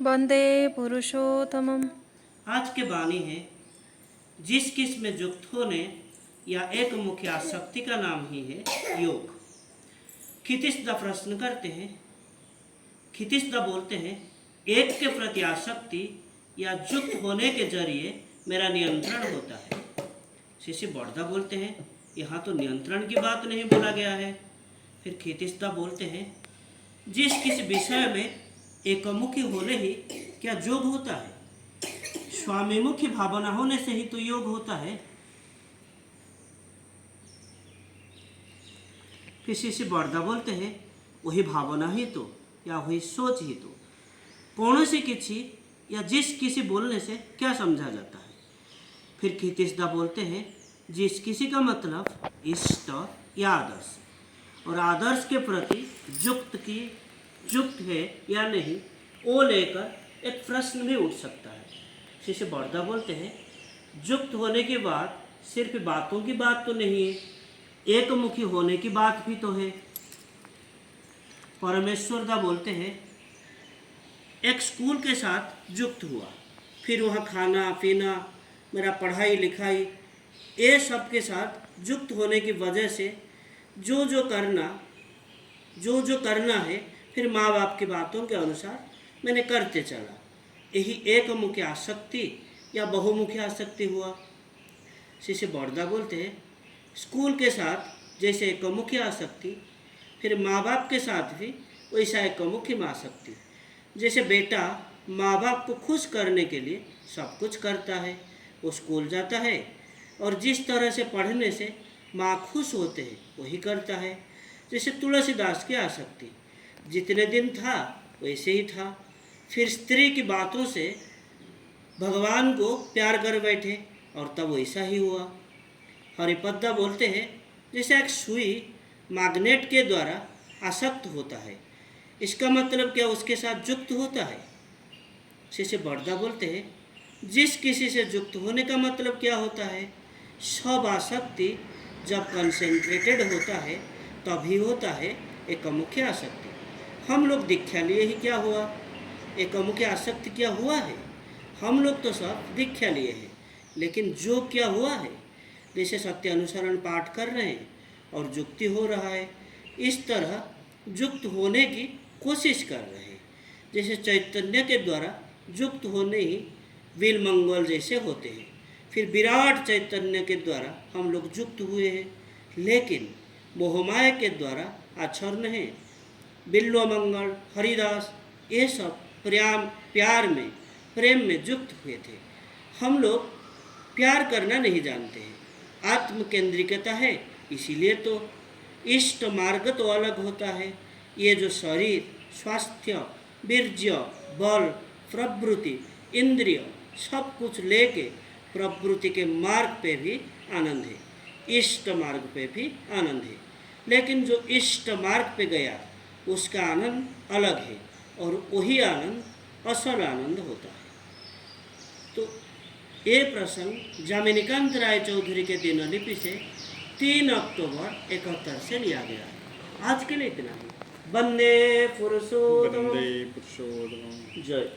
वंदे पुरुषोत्तमम्। आज के वाणी है, जिस किस में युक्त होने या एक मुख्य आसक्ति का नाम ही है योग। खितिसदा प्रश्न करते हैं, खितिसदा बोलते हैं, एक के प्रति आसक्ति या युक्त होने के जरिए मेरा नियंत्रण होता है। शिष्य बड़दा बोलते हैं, यहाँ तो नियंत्रण की बात नहीं बोला गया है। फिर खितिसदा बोलते हैं, जिस किस विषय में एकमुखी होने ही क्या योग होता है? स्वामीमुखी भावना होने से ही तो योग होता है। किसी से बड़दा बोलते हैं, वही भावना ही तो या वही सोच ही तो। कौन सी किसी या जिस किसी बोलने से क्या समझा जाता है? फिर खितिसदा बोलते हैं, जिस किसी का मतलब इष्ट या आदर्श, और आदर्श के प्रति युक्त है या नहीं, वो लेकर एक प्रश्न भी उठ सकता है। शिष्य बड़दा बोलते हैं, युक्त होने के बाद सिर्फ बातों की बात तो नहीं है, एकमुखी होने की बात भी तो है। परमेश्वरदा बोलते हैं, एक स्कूल के साथ युक्त हुआ, फिर वहाँ खाना पीना, मेरा पढ़ाई लिखाई, ये सब के साथ युक्त होने की वजह से जो जो करना है, फिर माँ बाप की बातों के अनुसार मैंने करते चला। यही एकमुखी आसक्ति या बहुमुखी आसक्ति हुआ। शिष्य बड़दा बोलते हैं, स्कूल के साथ जैसे एकमुखी आसक्ति, फिर माँ बाप के साथ भी वैसा एकमुखी आसक्ति। जैसे बेटा माँ बाप को खुश करने के लिए सब कुछ करता है, वो स्कूल जाता है और जिस तरह से पढ़ने से माँ खुश होते हैं वही करता है। जैसे तुलसीदास की आसक्ति, जितने दिन था वैसे ही था, फिर स्त्री की बातों से भगवान को प्यार कर बैठे और तब वैसा ही हुआ। हरिपद्दा बोलते हैं, जैसे एक सुई मैग्नेट के द्वारा आसक्त होता है, इसका मतलब क्या उसके साथ युक्त होता है? शिष्य बड़दा बोलते हैं, जिस किसी से युक्त होने का मतलब क्या होता है? सब आसक्ति जब कंसेंट्रेटेड होता है तभी होता है एकमुखी आसक्ति। हम लोग दीक्षा लिए ही क्या हुआ? एकमुखी आसक्ति क्या हुआ है? हम लोग तो सब दीक्षा लिए हैं, लेकिन जो क्या हुआ है, जैसे सत्य अनुसरण पाठ कर रहे हैं और युक्ति हो रहा है, इस तरह युक्त होने की कोशिश कर रहे हैं। जैसे चैतन्य के द्वारा युक्त होने ही विल मंगल जैसे होते हैं, फिर विराट चैतन्य के द्वारा हम लोग युक्त हुए हैं, लेकिन मोहमाया के द्वारा आच्छन्न है। बिल्व मंगल, हरिदास, ये सब प्रेम में युक्त हुए थे। हम लोग प्यार करना नहीं जानते हैं, आत्म केंद्रिकता है, इसीलिए तो इष्ट मार्ग तो अलग होता है। ये जो शरीर, स्वास्थ्य, वीर्य, बल, प्रवृत्ति, इंद्रिय सब कुछ लेके प्रवृत्ति के मार्ग पे भी आनंद है, इष्ट मार्ग पे भी आनंद है। लेकिन जो इष्ट मार्ग पे गया उसका आनंद अलग है, और वही आनंद असल आनंद होता है। तो ये प्रसंग जामिनीकांत राय चौधरी के दिनलिपि से 3 अक्टूबर 71 से लिया गया है। आज के लिए इतना ही। वंदे पुरुषोत्तम। वंदे पुरुषोत्तम। जय।